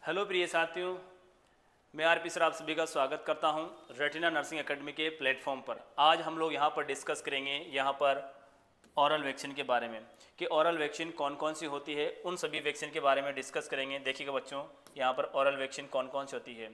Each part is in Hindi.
हेलो प्रिय साथियों, मैं आरपी सर आप सभी का स्वागत करता हूं रेटिना नर्सिंग एकेडमी के प्लेटफॉर्म पर। आज हम लोग यहां पर डिस्कस करेंगे यहां पर ऑरल वैक्सीन के बारे में कि ऑरल वैक्सीन कौन कौन सी होती है, उन सभी वैक्सीन के बारे में डिस्कस करेंगे। देखिएगा बच्चों, यहां पर ऑरल वैक्सीन कौन कौन सी होती है।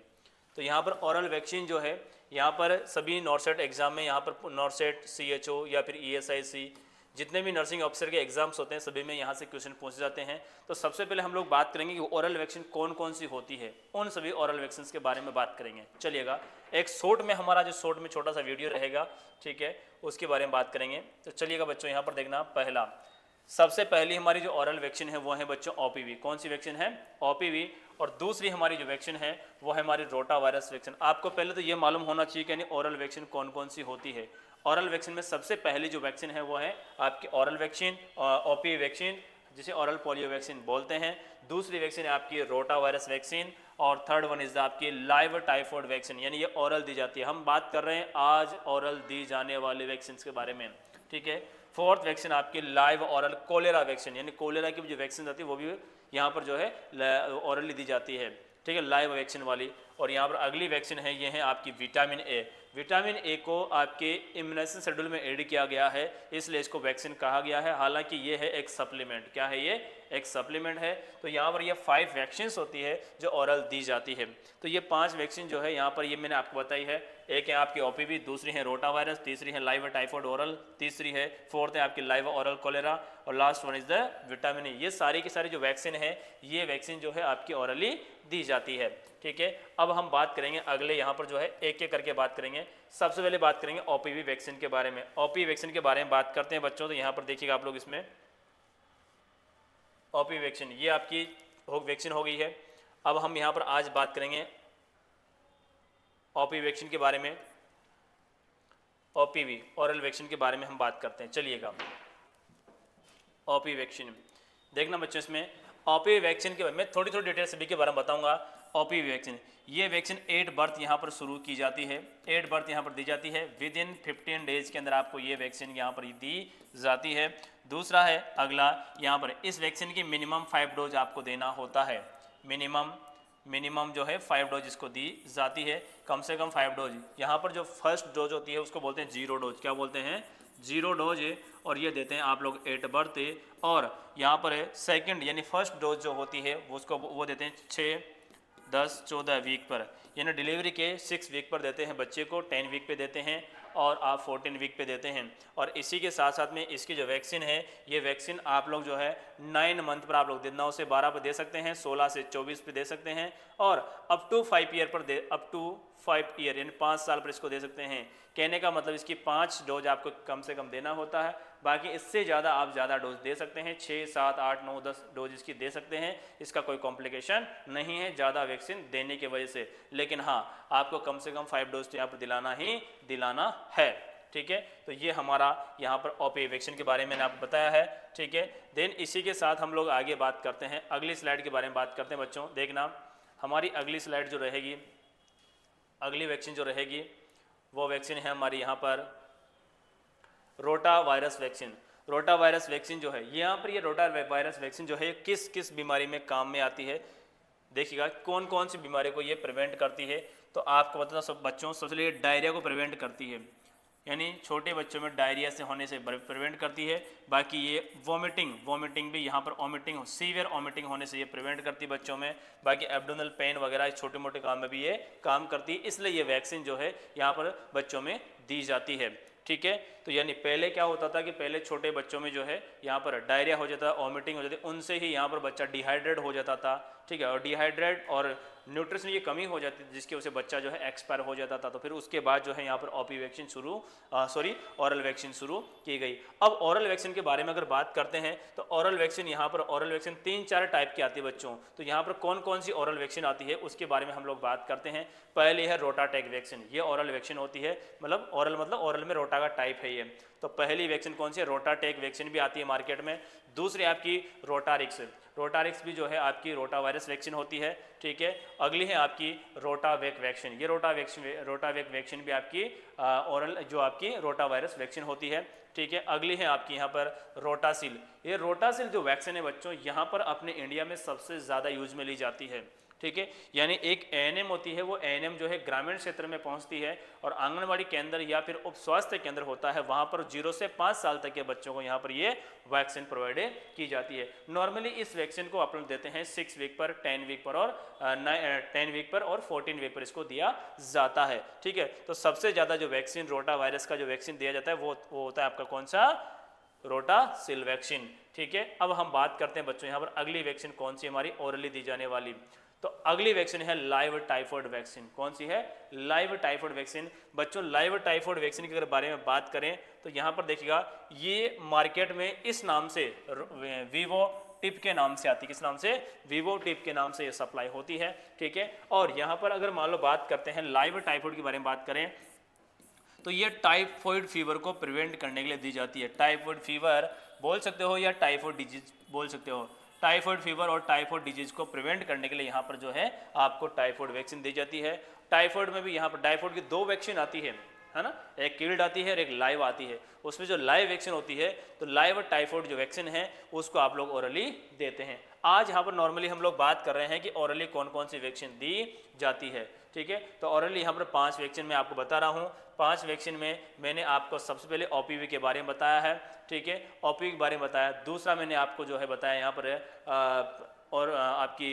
तो यहाँ पर ऑरल वैक्सीन जो है, यहाँ पर सभी नॉर्सेट एग्ज़ाम में, यहाँ पर नॉर्सेट, CHO या फिर ESIC जितने भी नर्सिंग ऑफिसर के एग्जाम्स होते हैं सभी में यहाँ से क्वेश्चन पूछे जाते हैं। तो सबसे पहले हम लोग बात करेंगे कि ऑरल वैक्सीन कौन कौन सी होती है, उन सभी ऑरल वैक्सीन के बारे में बात करेंगे। चलिएगा, एक शॉर्ट में हमारा जो शॉर्ट में छोटा सा वीडियो रहेगा, ठीक है, उसके बारे में बात करेंगे। तो चलिएगा बच्चों, यहाँ पर देखना, पहला सबसे पहली हमारी जो ऑरल वैक्सीन है वो है बच्चों OPV। कौन सी वैक्सीन है? OPV। और दूसरी हमारी जो वैक्सीन है वो है हमारी रोटा वायरस वैक्सीन। आपको पहले तो ये मालूम होना चाहिए कि यानी ऑरल वैक्सीन कौन कौन सी होती है। ऑरल वैक्सीन में सबसे पहली जो वैक्सीन है वो है आपकी ऑरल वैक्सीन, OPV वैक्सीन, जिसे ऑरल पोलियो वैक्सीन बोलते हैं। दूसरी वैक्सीन है आपकी रोटा वायरस वैक्सीन, और थर्ड वन इज आपकी लाइव टाइफॉइड वैक्सीन, यानी ये ऑरल दी जाती है। हम बात कर रहे हैं आज ऑरल दी जाने वाली वैक्सीन के बारे में, ठीक है। फोर्थ वैक्सीन आपकी लाइव ऑरल कोलेरा वैक्सीन, यानी कोलेरा की जो वैक्सीन आती है वो भी यहाँ पर जो है ऑरली दी जाती है, ठीक है, लाइव वैक्सीन वाली। और यहाँ पर अगली वैक्सीन है, ये है आपकी विटामिन ए। विटामिन ए को आपके इम्यूनाइजेशन शेड्यूल में ऐड किया गया है, इसलिए इसको वैक्सीन कहा गया है। हालांकि ये है एक सप्लीमेंट। क्या है ये? एक सप्लीमेंट है। तो यहाँ पर ये 5 वैक्सीन होती है जो ऑरल दी जाती है। तो ये 5 वैक्सीन जो है यहाँ पर ये मैंने आपको बताई है। एक है आपकी OPV, दूसरी है रोटा वायरस, तीसरी है लाइव टाइफॉइड ऑरल, तीसरी है, फोर्थ है आपकी लाइव ऑरल कोलेरा, और last one is the vitamin A. ये सारी की सारी जो वैक्सीन है, ये वैक्सीन जो है आपकी ऑरली दी जाती है, ठीक है। अब हम बात करेंगे अगले, यहाँ पर जो है एक एक करके बात करेंगे। सबसे पहले बात करेंगे OPV वैक्सीन के बारे में। OPV वैक्सीन के बारे में बात करते हैं बच्चों। तो यहाँ पर देखिएगा आप लोग, इसमें OPV वैक्सीन ये आपकी वैक्सीन हो गई है। अब हम यहाँ पर आज बात करेंगे OPV वैक्सीन के बारे में। OPV ऑरल वैक्सीन के बारे में हम बात करते हैं। चलिएगा, OPV वैक्सीन देखना बच्चों, इसमें OPV वैक्सीन के बारे में थोड़ी डिटेल सभी के बारे में बताऊंगा। OPV वैक्सीन, ये वैक्सीन 8 बर्थ यहाँ पर शुरू की जाती है, 8 बर्थ यहाँ पर दी जाती है। विद इन 15 डेज के अंदर आपको ये वैक्सीन यहाँ पर दी जाती है। दूसरा है अगला, यहाँ पर इस वैक्सीन की मिनिमम 5 डोज आपको देना होता है। मिनिमम जो है 5 डोज इसको दी जाती है, कम से कम 5 डोज। यहाँ पर जो फर्स्ट डोज होती है उसको बोलते हैं 0 डोज। क्या बोलते हैं? 0 डोज है, और ये देते हैं आप लोग 8 बर्थ। और यहाँ पर है सेकंड, यानी फर्स्ट डोज जो होती है वो देते हैं 6, 10, 14 वीक पर, यानी डिलीवरी के 6 वीक पर देते हैं बच्चे को, 10 वीक पे देते हैं, और आप 14 वीक पे देते हैं। और इसी के साथ साथ में इसकी जो वैक्सीन है, ये वैक्सीन आप लोग जो है 9 मंथ पर आप लोग 9 से 12 पर दे सकते हैं, 16 से 24 पे दे सकते हैं, और अप टू 5 ईयर पर अप टू 5 ईयर यानी 5 साल पर इसको दे सकते हैं। कहने का मतलब इसकी 5 डोज आपको कम से कम देना होता है। बाकी इससे ज़्यादा आप ज़्यादा डोज दे सकते हैं, 6, 7, 8, 9, 10 डोज इसकी दे सकते हैं। इसका कोई कॉम्प्लिकेशन नहीं है ज़्यादा वैक्सीन देने की वजह से। लेकिन हाँ, आपको कम से कम 5 डोज तो यहाँ पर दिलाना ही दिलाना है, ठीक है। तो ये हमारा यहाँ पर OPV वैक्सीन के बारे में मैंने आपको बताया है, ठीक है। देन इसी के साथ हम लोग आगे बात करते हैं, अगली स्लाइड के बारे में बात करते हैं बच्चों। देखना, हमारी अगली स्लाइड जो रहेगी, अगली वैक्सीन जो रहेगी वो वैक्सीन है हमारी यहाँ पर rota virus vaccine. Rota virus vaccine जो है यहाँ पर, ये रोटा वायरस वैक्सीन जो है किस किस बीमारी में काम में आती है, देखिएगा कौन कौन सी बीमारी को ये प्रिवेंट करती है। तो आपको बता सब बच्चों, सबसे पहले डायरिया को प्रिवेंट करती है, यानी छोटे बच्चों में डायरिया से होने से प्रिवेंट करती है। बाकी ये वोमिटिंग भी यहाँ पर सीवियर वोमिटिंग होने से ये प्रिवेंट करती है बच्चों में। बाकी एब्डोमिनल पेन वगैरह छोटे मोटे काम में भी ये काम करती है, इसलिए ये वैक्सीन जो है यहाँ पर बच्चों में दी जाती है, ठीक है। तो यानी पहले क्या होता था कि पहले छोटे बच्चों में जो है यहाँ पर डायरिया हो जाता, वॉमिटिंग हो जाती, उनसे ही यहाँ पर बच्चा डिहाइड्रेट हो जाता था, ठीक है। और डिहाइड्रेट और न्यूट्रिशन की कमी हो जाती थी, जिसकी वजह से बच्चा जो है एक्सपायर हो जाता था। तो फिर उसके बाद जो है यहाँ पर OPV वैक्सीन ऑरल वैक्सीन शुरू की गई। अब ऑरल वैक्सीन के बारे में अगर बात करते हैं तो ऑरल वैक्सीन यहाँ पर ऑरल वैक्सीन 3-4 टाइप की आती है बच्चों। तो यहाँ पर कौन कौन सी ऑरल वैक्सीन आती है उसके बारे में हम लोग बात करते हैं। पहले है रोटाटेक वैक्सीन, ये ऑरल वैक्सीन होती है, मतलब ऑरल में रोटा का टाइप है ये। तो पहली वैक्सीन कौन सी है? रोटाटेक वैक्सीन भी आती है मार्केट में। दूसरी आपकी रोटारिक्स भी जो है आपकी रोटा वायरस वैक्सीन होती है, ठीक है। अगली है आपकी रोटावेक वैक्सीन, ये रोटावेक वैक्सीन भी आपकी ओरल जो आपकी रोटा वायरस वैक्सीन होती है। ठीक है, अगली है आपकी यहाँ पर रोटासिल। ये रोटासिल जो वैक्सीन है बच्चों, यहाँ पर अपने इंडिया में सबसे ज़्यादा यूज में ली जाती है। ठीक है, यानी एक एएनएम होती है, वो एएनएम जो है ग्रामीण क्षेत्र में पहुंचती है और आंगनबाड़ी केंद्र या फिर उप स्वास्थ्य केंद्र होता है, वहां पर 0 से 5 साल तक के बच्चों को यहाँ पर ये वैक्सीन प्रोवाइड की जाती है। नॉर्मली इस वैक्सीन को आप लोग देते हैं 6 वीक पर, 10 वीक पर और 10 वीक पर और 14 वीक पर इसको दिया जाता है। ठीक है, तो सबसे ज़्यादा जो वैक्सीन रोटा वायरस का जो वैक्सीन दिया जाता है वो होता है आपका कौन सा, रोटासिल वैक्सीन। ठीक है, अब हम बात करते हैं बच्चों यहाँ पर अगली वैक्सीन कौन सी हमारी ओरली दी जाने वाली। तो अगली वैक्सीन है लाइव टाइफॉइड वैक्सीन। कौन सी है, लाइव टाइफॉइड वैक्सीन। बच्चों लाइव टाइफॉइड वैक्सीन के अगर बारे में बात करें तो यहाँ पर देखिएगा ये मार्केट में इस नाम से वीवो टिप के नाम से आती है। किस नाम से, वीवो टिप के नाम से ये सप्लाई होती है। ठीक है, और यहाँ पर अगर मान लो बात करते हैं लाइव टाइफॉइड के बारे में बात करें तो ये टाइफॉइड फीवर को प्रिवेंट करने के लिए दी जाती है। टाइफॉइड फीवर बोल सकते हो या टाइफॉइड डिजीज बोल सकते हो। टाइफॉइड फीवर और टाइफॉइड डिजीज को प्रिवेंट करने के लिए यहाँ पर जो है आपको टाइफॉइड वैक्सीन दी जाती है। टाइफॉइड में भी यहाँ पर टाइफॉइड की 2 वैक्सीन आती है ना, एक किल्ड आती है और एक लाइव आती है। उसमें जो लाइव वैक्सीन होती है तो लाइव टाइफॉइड जो वैक्सीन है उसको आप लोग ओरली देते हैं। आज यहाँ पर नॉर्मली हम लोग बात कर रहे हैं कि ओरली कौन कौन सी वैक्सीन दी जाती है। ठीक है, तो ओरली यहाँ पर 5 वैक्सीन मैं आपको बता रहा हूँ। 5 वैक्सीन में मैंने आपको सबसे पहले ओपीवी के बारे में बताया है। ठीक है, ओपीवी के बारे में बताया। दूसरा मैंने आपको जो है बताया यहाँ पर आपकी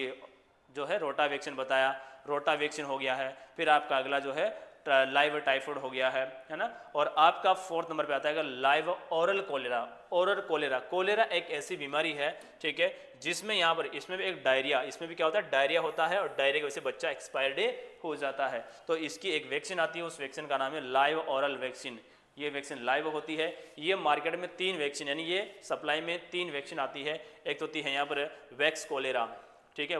जो है रोटा वैक्सीन बताया, रोटा वैक्सीन हो गया है। फिर आपका अगला जो है लाइव टाइफॉइड हो गया है ना। और आपका 4th नंबर पे आता है live oral cholera. Oral cholera, cholera एक ऐसी बीमारी है, ठीक है, जिसमें यहाँ पर इसमें भी एक डायरिया, इसमें भी क्या होता है, डायरिया होता है और डायरिया की वजह से बच्चा एक्सपायर डे हो जाता है। तो इसकी एक वैक्सीन आती है, उस वैक्सीन का नाम है लाइव ओरल वैक्सीन। ये वैक्सीन लाइव होती है। ये मार्केट में 3 वैक्सीन यानी ये सप्लाई में 3 वैक्सीन आती है। एक तो होती है यहाँ पर वैक्स कोलेरा, ठीक है,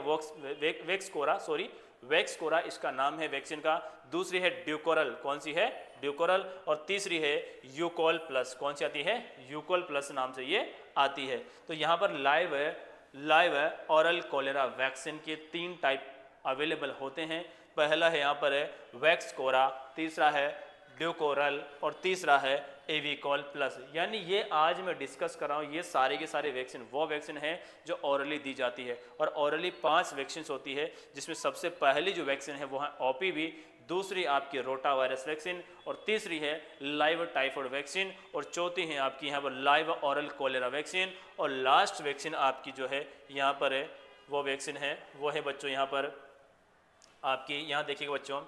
वैक्स कोरा इसका नाम है वैक्सीन का। दूसरी है ड्यूकोरल, कौन सी है, ड्यूकोरल। और तीसरी है यूकोल प्लस, कौन सी आती है, यूकोल प्लस नाम से ये आती है। तो यहाँ पर लाइव ओरल कोलेरा वैक्सीन के 3 टाइप अवेलेबल होते हैं। पहला है यहाँ पर वैक्स कोरा, तीसरा है ड्यूकोरल और तीसरा है एविकोल प्लस। यानी ये आज मैं डिस्कस कर रहा हूँ ये सारे के सारे वैक्सीन वो वैक्सीन है जो ओरली दी जाती है। और ओरली 5 वैक्सीन होती है, जिसमें सबसे पहली जो वैक्सीन है वो है ओपीवी, दूसरी आपकी रोटा वायरस वैक्सीन और तीसरी है लाइव टाइफॉइड वैक्सीन और चौथी है आपकी यहाँ पर लाइव ओरल कोलेरा वैक्सीन। और लास्ट वैक्सीन आपकी जो है यहाँ पर है वो वैक्सीन है वो है बच्चों यहाँ पर आपकी, यहाँ देखिएगा बच्चों,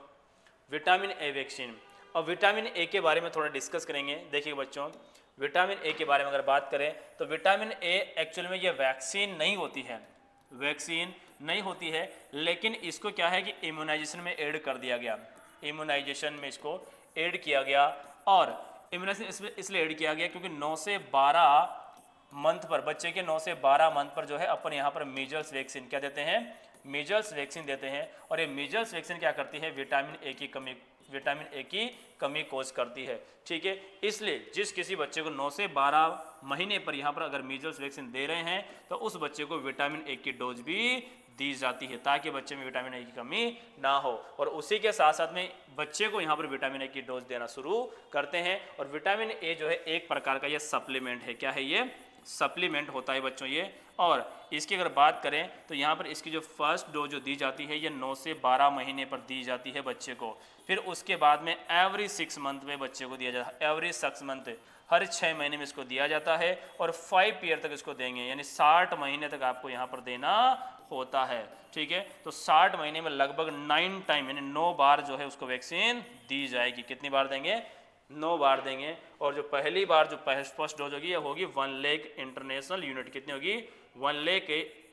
विटामिन ए वैक्सीन। और विटामिन ए के बारे में थोड़ा डिस्कस करेंगे। देखिए बच्चों, विटामिन ए के बारे में अगर बात करें तो विटामिन ए एक्चुअल में ये वैक्सीन नहीं होती है, वैक्सीन नहीं होती है, लेकिन इसको क्या है कि इम्यूनाइजेशन में ऐड कर दिया गया, इम्यूनाइजेशन में इसको ऐड किया गया। और इम्यूनाइजेशन इसलिए ऐड किया गया क्योंकि 9 से 12 मंथ पर, बच्चे के 9 से 12 मंथ पर जो है अपन यहाँ पर मीजल्स वैक्सीन क्या देते हैं, मीजल्स वैक्सीन देते हैं। और ये मीजल्स वैक्सीन क्या करती है, विटामिन ए की कमी कोज करती है। ठीक है, इसलिए जिस किसी बच्चे को 9 से 12 महीने पर यहाँ पर अगर मीजल्स वैक्सीन दे रहे हैं तो उस बच्चे को विटामिन ए की डोज भी दी जाती है ताकि बच्चे में विटामिन ए की कमी ना हो। और उसी के साथ साथ में बच्चे को यहाँ पर विटामिन ए की डोज देना शुरू करते हैं। और विटामिन ए जो है एक प्रकार का ये सप्लीमेंट है। क्या है ये, सप्लीमेंट होता है बच्चों ये। और इसकी अगर बात करें तो यहाँ पर इसकी जो फर्स्ट डोज जो दी जाती है ये 9 से 12 महीने पर दी जाती है बच्चे को। फिर उसके बाद में एवरी 6 मंथ में बच्चे को दिया जाता है, एवरी 6 मंथ, हर 6 महीने में इसको दिया जाता है। और 5 ईयर तक इसको देंगे, यानी 60 महीने तक आपको यहाँ पर देना होता है। ठीक है, तो 60 महीने में लगभग 9 टाइम यानी 9 बार जो है उसको वैक्सीन दी जाएगी। कितनी बार देंगे, 9 बार देंगे। और जो पहली बार जो फर्स्ट डोज होगी ये होगी 1 लाख इंटरनेशनल यूनिट, कितनी होगी, 1 लाख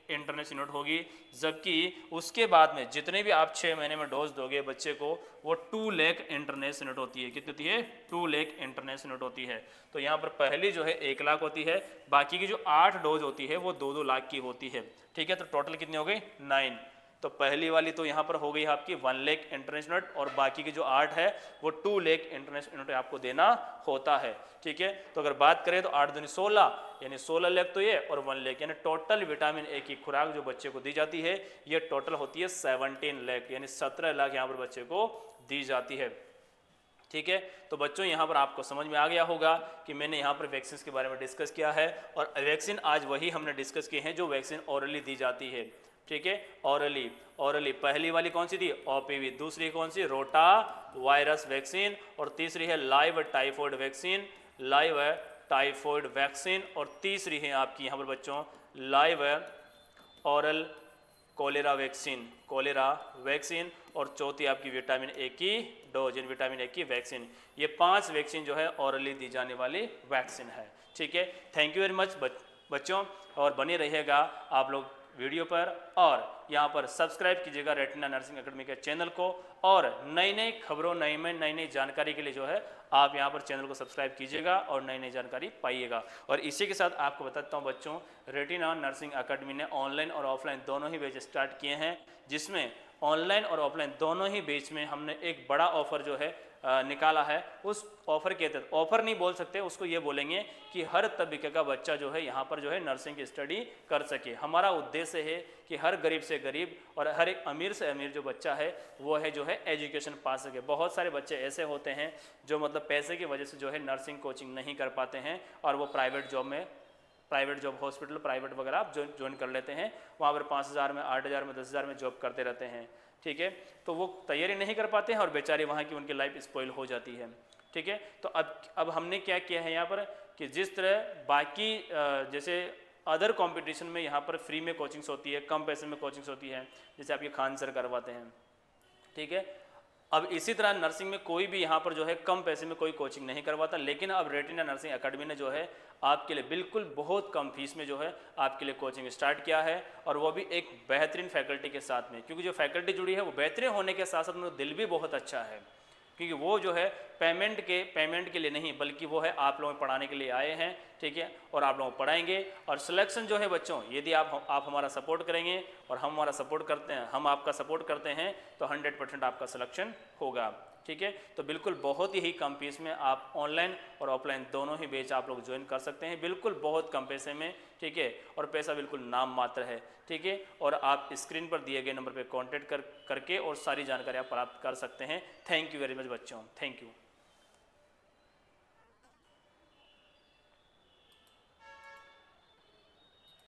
इंटरनेशनल यूनिट होगी। जबकि उसके बाद में जितने भी आप 6 महीने में डोज दोगे बच्चे को वो 2 लाख इंटरनेशनल यूनिट होती है। कितनी होती है, 2 लाख इंटरनेशनल यूनिट होती है। तो यहाँ पर पहली जो है 1 लाख होती है, बाकी की जो 8 डोज होती है वो 2-2 लाख की होती है। ठीक है, तो टोटल कितनी हो गई, 9। तो पहली वाली तो यहाँ पर हो गई आपकी 1 लाख इंटरनेशनल यूनिट और बाकी की जो 8 है वो 2 लाख इंटरनेशनल यूनिट आपको देना होता है। ठीक है, तो अगर बात करें तो 8 दूनी 16 यानी 16 लाख तो ये और 1 लाख, यानी टोटल विटामिन ए की खुराक जो बच्चे को दी जाती है ये टोटल होती है 17 लाख, यानी 17 लाख यहाँ पर बच्चे को दी जाती है। ठीक है। तो बच्चों यहाँ पर आपको समझ में आ गया होगा कि मैंने यहाँ पर वैक्सीन के बारे में डिस्कस किया है, और वैक्सीन आज वही हमने डिस्कस किए हैं जो वैक्सीन ऑरली दी जाती है, ठीक है। ऑरली पहली वाली कौन सी थी, ओपीवी, दूसरी कौन सी, रोटा वायरस वैक्सीन, और तीसरी है लाइव टाइफॉइड वैक्सीन, और तीसरी है आपकी यहाँ पर बच्चों लाइव ऑरल कोलेरा वैक्सीन, और चौथी आपकी विटामिन ए की डोज, विटामिन ए की वैक्सीन। ये 5 वैक्सीन जो है ऑरली दी जाने वाली वैक्सीन है, ठीक है। थैंक यू वेरी मच बच्चों, और बने रहिएगा आप लोग वीडियो पर, और यहाँ पर सब्सक्राइब कीजिएगा रेटिना नर्सिंग एकेडमी के चैनल को, और नई खबरों नई जानकारी के लिए जो है आप यहाँ पर चैनल को सब्सक्राइब कीजिएगा और नई जानकारी पाइएगा। और इसी के साथ आपको बताता हूँ बच्चों, रेटिना नर्सिंग एकेडमी ने ऑनलाइन और ऑफलाइन दोनों ही बैच स्टार्ट किए हैं, जिसमें ऑनलाइन और ऑफलाइन दोनों ही बैच में हमने एक बड़ा ऑफर जो है निकाला है। उस ऑफर के तहत, ऑफर नहीं बोल सकते उसको, ये बोलेंगे कि हर तबके का बच्चा जो है यहाँ पर जो है नर्सिंग की स्टडी कर सके। हमारा उद्देश्य है कि हर गरीब से गरीब और हर एक अमीर से अमीर जो बच्चा है वो है जो है एजुकेशन पा सके। बहुत सारे बच्चे ऐसे होते हैं जो मतलब पैसे की वजह से जो है नर्सिंग कोचिंग नहीं कर पाते हैं, और वो प्राइवेट जॉब हॉस्पिटल प्राइवेट वगैरह आप ज्वाइन कर लेते हैं, वहाँ पर 5,000 में 8,000 में 10,000 में जॉब करते रहते हैं, ठीक है। तो वो तैयारी नहीं कर पाते हैं और बेचारे वहाँ की उनकी लाइफ स्पॉइल हो जाती है, ठीक है। तो अब हमने क्या किया है यहाँ पर कि जिस तरह बाकी जैसे अदर कंपटीशन में यहाँ पर फ्री में कोचिंग्स होती है, कम पैसे में कोचिंग्स होती है, जैसे आपके खान सर करवाते हैं, ठीक है। अब इसी तरह नर्सिंग में कोई भी यहाँ पर जो है कम पैसे में कोई कोचिंग नहीं करवाता, लेकिन अब रेटिना नर्सिंग एकेडमी ने जो है आपके लिए बिल्कुल बहुत कम फीस में जो है आपके लिए कोचिंग स्टार्ट किया है, और वो भी एक बेहतरीन फैकल्टी के साथ में, क्योंकि जो फैकल्टी जुड़ी है वो बेहतरीन होने के साथ साथ उनका दिल भी बहुत अच्छा है, क्योंकि वो जो है पेमेंट के लिए नहीं, बल्कि वो है आप लोगों को पढ़ाने के लिए आए हैं, ठीक है। और आप लोगों को पढ़ाएंगे, और सिलेक्शन जो है बच्चों, यदि आप हमारा सपोर्ट करेंगे और हम हमारा सपोर्ट करते हैं, हम आपका सपोर्ट करते हैं, तो 100% आपका सिलेक्शन होगा, ठीक है। तो बिल्कुल बहुत ही कम फीस में आप ऑनलाइन और ऑफलाइन दोनों ही बैच आप लोग ज्वाइन कर सकते हैं, बिल्कुल बहुत कम पैसे में, ठीक है। और पैसा बिल्कुल नाम मात्र है, ठीक है। और आप स्क्रीन पर दिए गए नंबर पर कॉन्टैक्ट करके और सारी जानकारी आप प्राप्त कर सकते हैं। थैंक यू वेरी मच बच्चों, थैंक यू।